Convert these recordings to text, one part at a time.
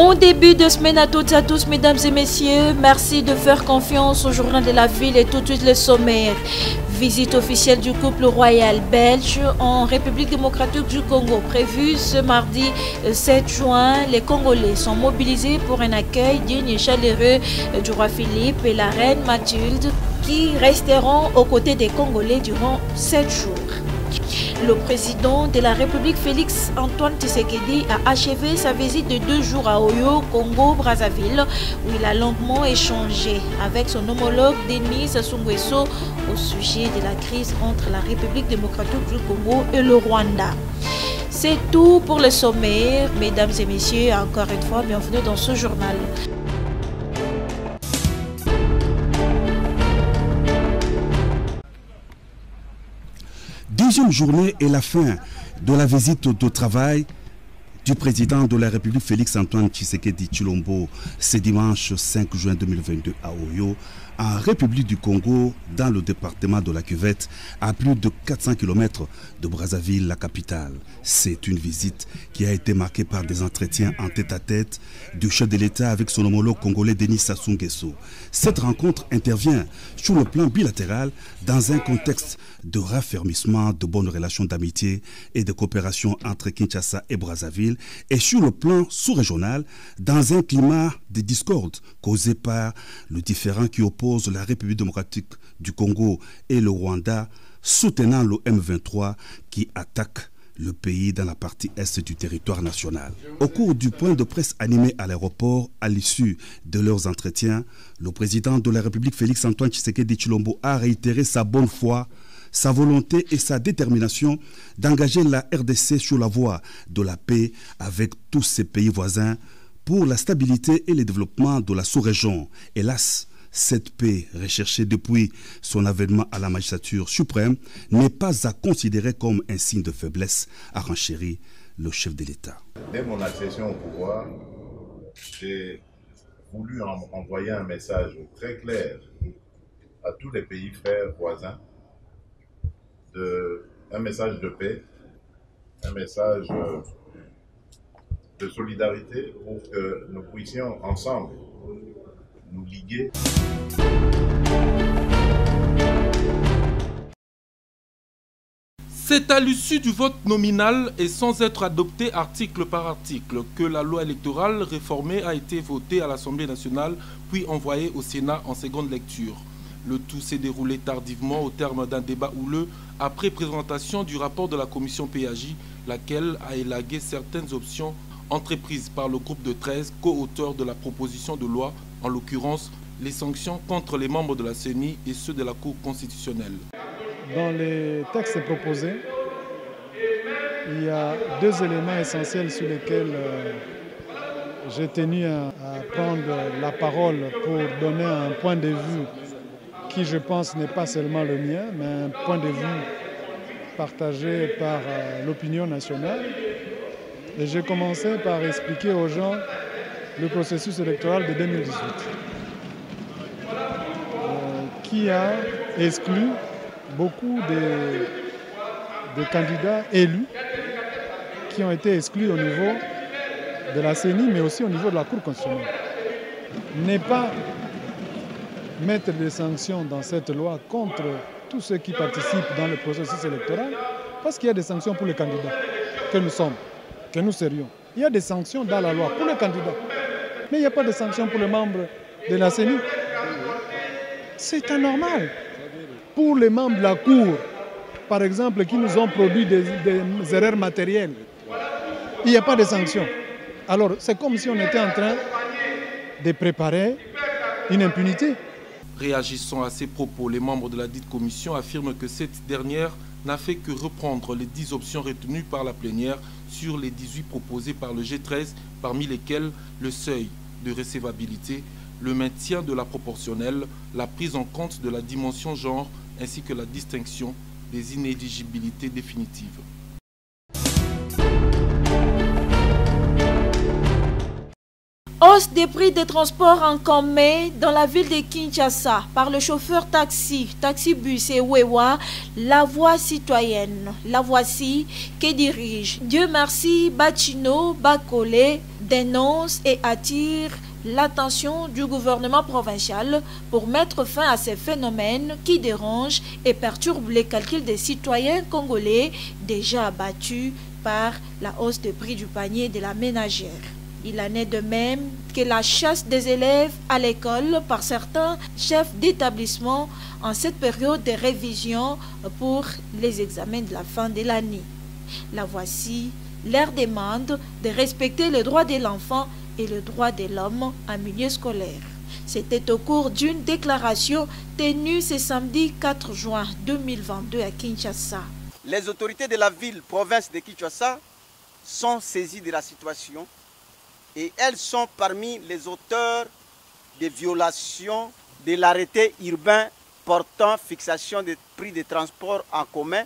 Bon début de semaine à toutes et à tous, mesdames et messieurs. Merci de faire confiance au journal de la ville et tout de suite le sommaire. Visite officielle du couple royal belge en République démocratique du Congo prévue ce mardi 7 juin. Les Congolais sont mobilisés pour un accueil digne et chaleureux du roi Philippe et la reine Mathilde qui resteront aux côtés des Congolais durant 7 jours. Le président de la République, Félix Antoine Tshisekedi, a achevé sa visite de 2 jours à Oyo, Congo-Brazzaville, où il a longuement échangé avec son homologue Denis Sassou Nguesso au sujet de la crise entre la République démocratique du Congo et le Rwanda. C'est tout pour le sommaire. Mesdames et messieurs, encore une fois, bienvenue dans ce journal. Deuxième journée et la fin de la visite de travail du président de la République Félix Antoine Tshisekedi Tshilombo ce dimanche 5 juin 2022 à Oyo, en République du Congo, dans le département de la Cuvette, à plus de 400 km de Brazzaville, la capitale. C'est une visite qui a été marquée par des entretiens en tête-à-tête du chef de l'État avec son homologue congolais Denis Sassou Nguesso. Cette rencontre intervient sur le plan bilatéral dans un contexte de raffermissement de bonnes relations d'amitié et de coopération entre Kinshasa et Brazzaville, et sur le plan sous-régional dans un climat de discorde causé par le différend qui oppose la République démocratique du Congo et le Rwanda, soutenant le M23 qui attaque le pays dans la partie est du territoire national. Au cours du point de presse animé à l'aéroport, à l'issue de leurs entretiens, le président de la République Félix Antoine Tshisekedi Tshilombo a réitéré sa bonne foi, sa volonté et sa détermination d'engager la RDC sur la voie de la paix avec tous ses pays voisins pour la stabilité et le développement de la sous-région. Hélas, cette paix, recherchée depuis son avènement à la magistrature suprême, n'est pas à considérer comme un signe de faiblesse, a renchéri le chef de l'État. Dès mon accession au pouvoir, j'ai voulu envoyer un message très clair à tous les pays frères voisins, un message de paix, un message de solidarité pour que nous puissions ensemble nous liguer. C'est à l'issue du vote nominal et sans être adopté article par article que la loi électorale réformée a été votée à l'Assemblée nationale puis envoyée au Sénat en seconde lecture. Le tout s'est déroulé tardivement au terme d'un débat houleux après présentation du rapport de la commission PAJ, laquelle a élagué certaines options entreprises par le groupe de 13 co-auteurs de la proposition de loi, en l'occurrence les sanctions contre les membres de la CENI et ceux de la Cour constitutionnelle. Dans les textes proposés, il y a 2 éléments essentiels sur lesquels j'ai tenu à prendre la parole pour donner un point de vue qui, je pense, n'est pas seulement le mien, mais un point de vue partagé par l'opinion nationale. Et j'ai commencé par expliquer aux gens le processus électoral de 2018, qui a exclu beaucoup de candidats élus qui ont été exclus au niveau de la CENI, mais aussi au niveau de la Cour constitutionnelle. N'est pas mettre des sanctions dans cette loi contre tous ceux qui participent dans le processus électoral, parce qu'il y a des sanctions pour les candidats que nous sommes, que nous serions. Il y a des sanctions dans la loi pour les candidats, mais il n'y a pas de sanctions pour les membres de la CENI. C'est anormal. Pour les membres de la Cour, par exemple, qui nous ont produit des erreurs matérielles, il n'y a pas de sanctions. Alors, c'est comme si on était en train de préparer une impunité. Réagissant à ces propos, les membres de la dite commission affirment que cette dernière n'a fait que reprendre les 10 options retenues par la plénière sur les 18 proposées par le G13, parmi lesquelles le seuil de recevabilité, le maintien de la proportionnelle, la prise en compte de la dimension genre ainsi que la distinction des inéligibilités définitives. Hausse des prix des transports en commun dans la ville de Kinshasa par le chauffeur taxi-bus et Wewa, la voie citoyenne. La voici que dirige Dieu merci Bachino Bakole dénonce et attire l'attention du gouvernement provincial pour mettre fin à ces phénomènes qui dérangent et perturbent les calculs des citoyens congolais déjà abattus par la hausse des prix du panier de la ménagère. Il en est de même que la chasse des élèves à l'école par certains chefs d'établissement en cette période de révision pour les examens de la fin de l'année. La voici leur demande de respecter les droits de l'enfant et le droit de l'homme en milieu scolaire. C'était au cours d'une déclaration tenue ce samedi 4 juin 2022 à Kinshasa. Les autorités de la ville-province de Kinshasa sont saisies de la situation et elles sont parmi les auteurs des violations de l'arrêté urbain portant fixation des prix de transport en commun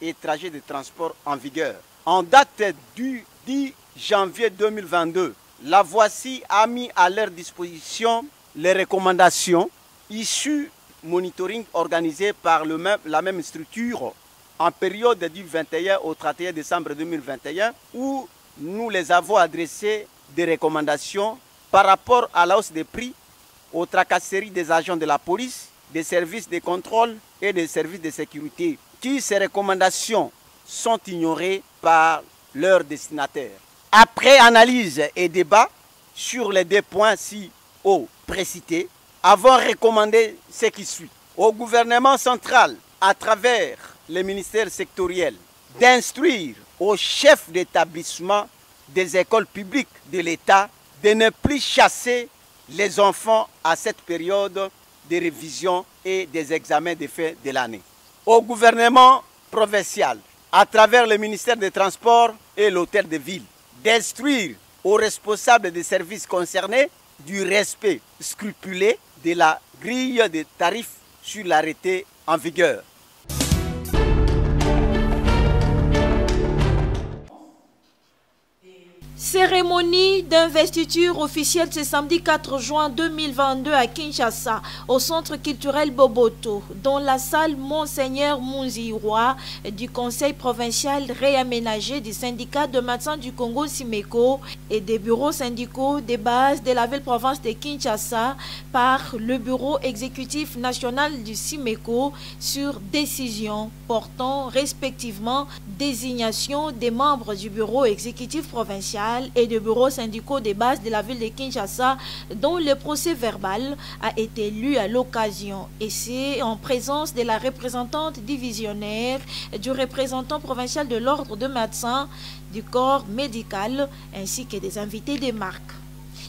et trajets de transport en vigueur. En date du 10 janvier 2022, la voici a mis à leur disposition les recommandations issues monitoring organisé par la même structure en période du 21 au 31 décembre 2021 où nous les avons adressé des recommandations par rapport à la hausse des prix, aux tracasseries des agents de la police, des services de contrôle et des services de sécurité. Ces recommandations sont ignorées par leurs destinataires. Après analyse et débat sur les deux points si haut précités, avons recommandé ce qui suit au gouvernement central, à travers les ministères sectoriels, d'instruire aux chefs d'établissement des écoles publiques de l'État de ne plus chasser les enfants à cette période de révision et des examens de fin de l'année. Au gouvernement provincial, à travers le ministère des Transports et l'hôtel de ville, d'instruire aux responsables des services concernés du respect scrupuleux de la grille des tarifs sur l'arrêté en vigueur. Cérémonie d'investiture officielle ce samedi 4 juin 2022 à Kinshasa, au centre culturel Boboto, dans la salle Monseigneur Munziroa du conseil provincial réaménagé du syndicat de médecins du Congo Simeko et des bureaux syndicaux des bases de la ville-province de Kinshasa par le bureau exécutif national du Simeko sur décision portant respectivement désignation des membres du bureau exécutif provincial et de bureaux syndicaux des bases de la ville de Kinshasa dont le procès verbal a été lu à l'occasion. Et c'est en présence de la représentante divisionnaire, du représentant provincial de l'ordre de médecins, du corps médical ainsi que des invités des marques.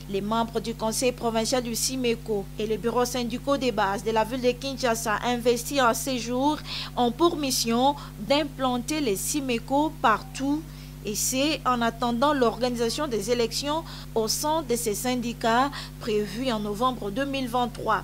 Les membres du conseil provincial du Simeko et les bureaux syndicaux des bases de la ville de Kinshasa investis en séjour ont pour mission d'implanter les Simeko partout, et c'est en attendant l'organisation des élections au sein de ces syndicats prévus en novembre 2023.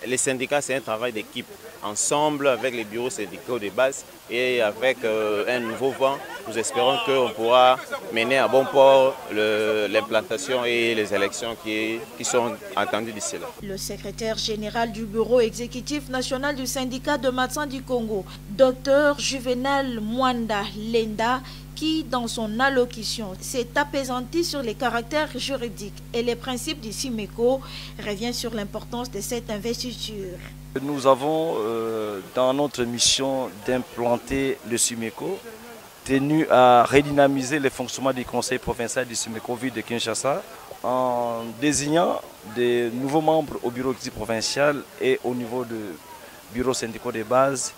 Les syndicats, c'est un travail d'équipe, ensemble avec les bureaux syndicaux de base et avec un nouveau vent. Nous espérons qu'on pourra mener à bon port l'implantation et les élections qui sont attendues d'ici là. Le secrétaire général du bureau exécutif national du syndicat de médecins du Congo, Dr Juvenal Mwanda Lenda, qui, dans son allocution, s'est apaisanti sur les caractères juridiques et les principes du Simeko, revient sur l'importance de cette investiture. Nous avons dans notre mission d'implanter le Simeko, tenu à redynamiser le fonctionnement du conseil provincial du Simeko ville de Kinshasa, en désignant des nouveaux membres au bureau exécutif provincial et au niveau de bureaux syndicaux de base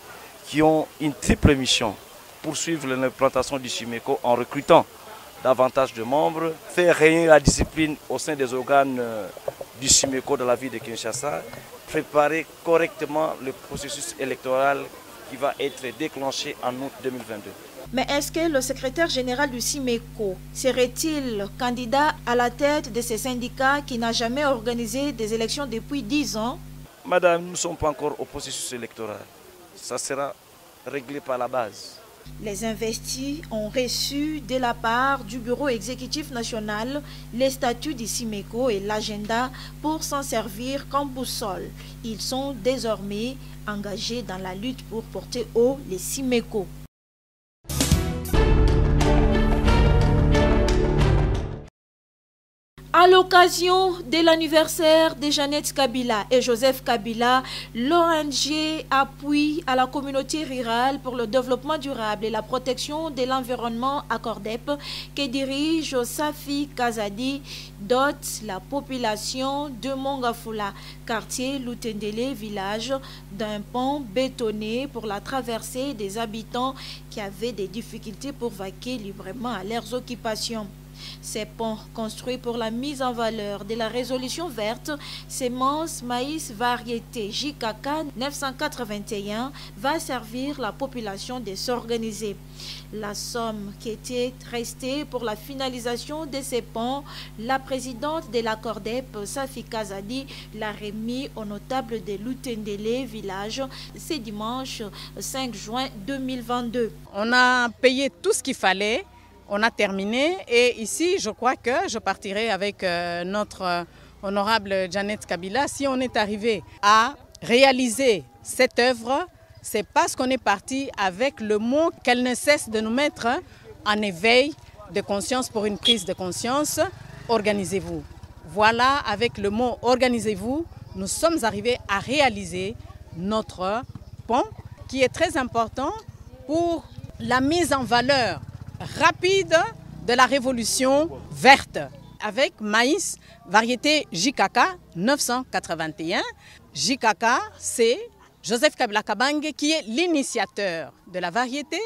qui ont une triple mission: poursuivre l'implantation du Simeko en recrutant davantage de membres, faire régner la discipline au sein des organes du Simeko de la ville de Kinshasa, préparer correctement le processus électoral qui va être déclenché en août 2022. Mais est-ce que le secrétaire général du Simeko serait-il candidat à la tête de ces syndicats qui n'a jamais organisé des élections depuis 10 ans? Madame, nous ne sommes pas encore au processus électoral. Ça sera réglé par la base. Les investis ont reçu de la part du bureau exécutif national les statuts du Simeko et l'agenda pour s'en servir comme boussole. Ils sont désormais engagés dans la lutte pour porter haut les Simeko. À l'occasion de l'anniversaire de Jeannette Kabila et Joseph Kabila, l'ONG Appui à la communauté rurale pour le développement durable et la protection de l'environnement à Cordep, que dirige Safi Kazadi, dote la population de Mongafula, quartier Lutendele, village, d'un pont bétonné pour la traversée des habitants qui avaient des difficultés pour vaquer librement à leurs occupations. Ces ponts construits pour la mise en valeur de la résolution verte, semences maïs variété JKK 981 va servir la population de s'organiser. La somme qui était restée pour la finalisation de ces ponts, la présidente de la Cordep, Safi Kazadi, l'a remis aux notables de Lutendele village ce dimanche 5 juin 2022. On a payé tout ce qu'il fallait. On a terminé et ici, je crois que je partirai avec notre honorable Jeannette Kabila. Si on est arrivé à réaliser cette œuvre, c'est parce qu'on est parti avec le mot qu'elle ne cesse de nous mettre en éveil de conscience pour une prise de conscience. Organisez-vous. Voilà, avec le mot organisez-vous, nous sommes arrivés à réaliser notre pont qui est très important pour la mise en valeur rapide de la révolution verte avec maïs variété JKK 981. JKK, c'est Joseph Kabila Kabange qui est l'initiateur de la variété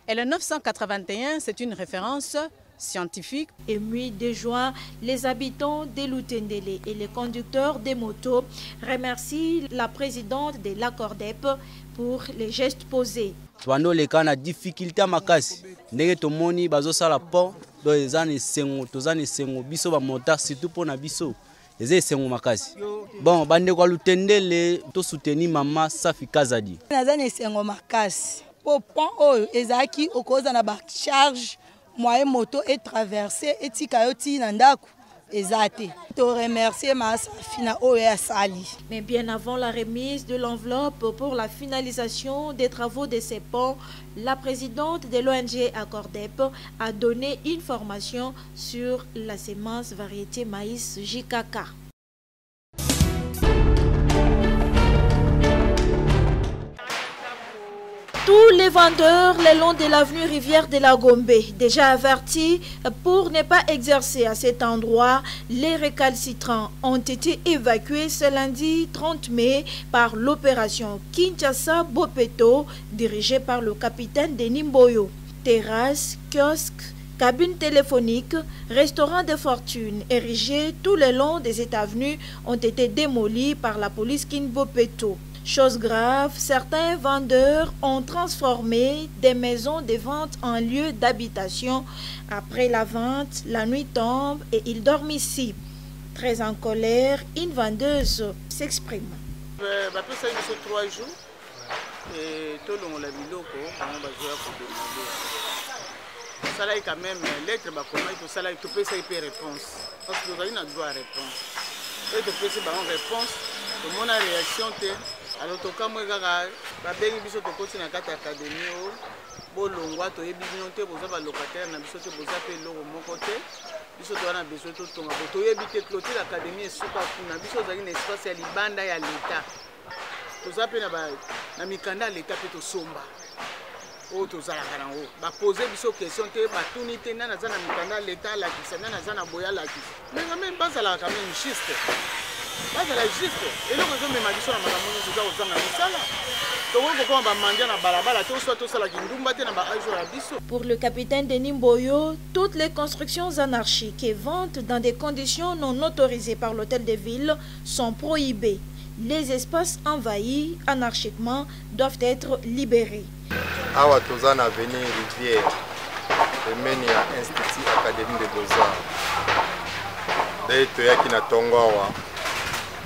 et le 981, c'est une référence scientifique. Ému de joie, les habitants de Lutendele et les conducteurs des motos remercient la présidente de la Cordep pour les gestes posés. Bando leka na difficulté makasi ndenge tomoni bazosala pont do ezane sengo tozane sengo biso ba mota surtout pona biso eze sengo makasi bon bande kwa Lutendele to soutenir mama Safi Kazadi nazane sengo makasi po pont oyo ezaki okoza na ba charge moyen moto et traverser et tikayoti na ndako ezate to remercier ma Safina oya sali. Mais bien avant la remise de l'enveloppe pour la finalisation des travaux de ces ponts, la présidente de l'ONG à Cordep a donné une formation sur la sémence variété maïs JKK. Tous les vendeurs le long de l'avenue Rivière de la Gombe, déjà avertis pour ne pas exercer à cet endroit, les récalcitrants ont été évacués ce lundi 30 mai par l'opération Kinshasa Bopeto, dirigée par le capitaine Denis Mboyo. Terrasses, kiosques, cabines téléphoniques, restaurants de fortune érigés tout le long des avenues ont été démolis par la police Kinbopeto. Chose grave, certains vendeurs ont transformé des maisons de vente en lieux d'habitation. Après la vente, la nuit tombe et ils dorment ici. Très en colère, une vendeuse s'exprime. Ça fait 3 jours et tout le monde a mis ça là quand même lettre tout ça là tu peux ça réponse parce que vous avez une droit à réponse et tu peux ça réponse tout le monde a réaction alors tout cas moi gaga ba bengi biso to koti na kata académie o bolongwa to yebi bino te boza ba locataire na biso te boza pe loko moko te biso to na biso to tonga to yebi te clôture l'académie esuka kuna biso zali na espace ya libanda ya l'état toza pe na mikanda l'état pe to somba o to zala karango ba poser biso question te ba tuni te na za na mikanda l'état la kisana na za na boya la kis mais même pas la quand même juste. Pour le capitaine Denis Mboyo, toutes les constructions anarchiques et ventes dans des conditions non autorisées par l'hôtel de ville sont prohibées. Les espaces envahis anarchiquement doivent être libérés. Awa tozana avenue Rivière, pembeni ya Institut Académie des Beaux-Arts. Dei toyaki na Tongowa.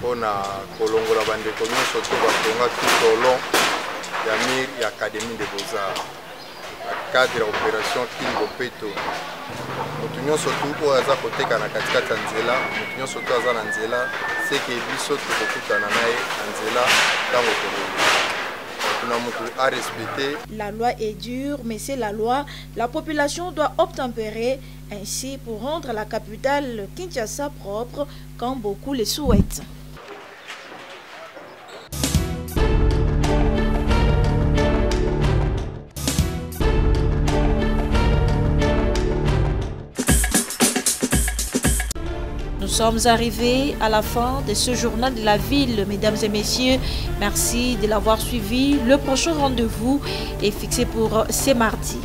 On a kolongola bandeko nyonso to batonga kitolo ya mir ya Académie des Beaux-Arts na cadre ya opération Kinbopeto. Mutu nyonso tu oyo aza koteka na katikati ya nzela, mutu nyonso tu aza na nzela seke biso tokokutana naye na nzela ntango tolongi. à respecter. La loi est dure, mais c'est la loi. La population doit obtempérer ainsi pour rendre la capitale Kinshasa propre, comme beaucoup le souhaitent. Nous sommes arrivés à la fin de ce journal de la ville, mesdames et messieurs. Merci de l'avoir suivi. Le prochain rendez-vous est fixé pour ce mardi.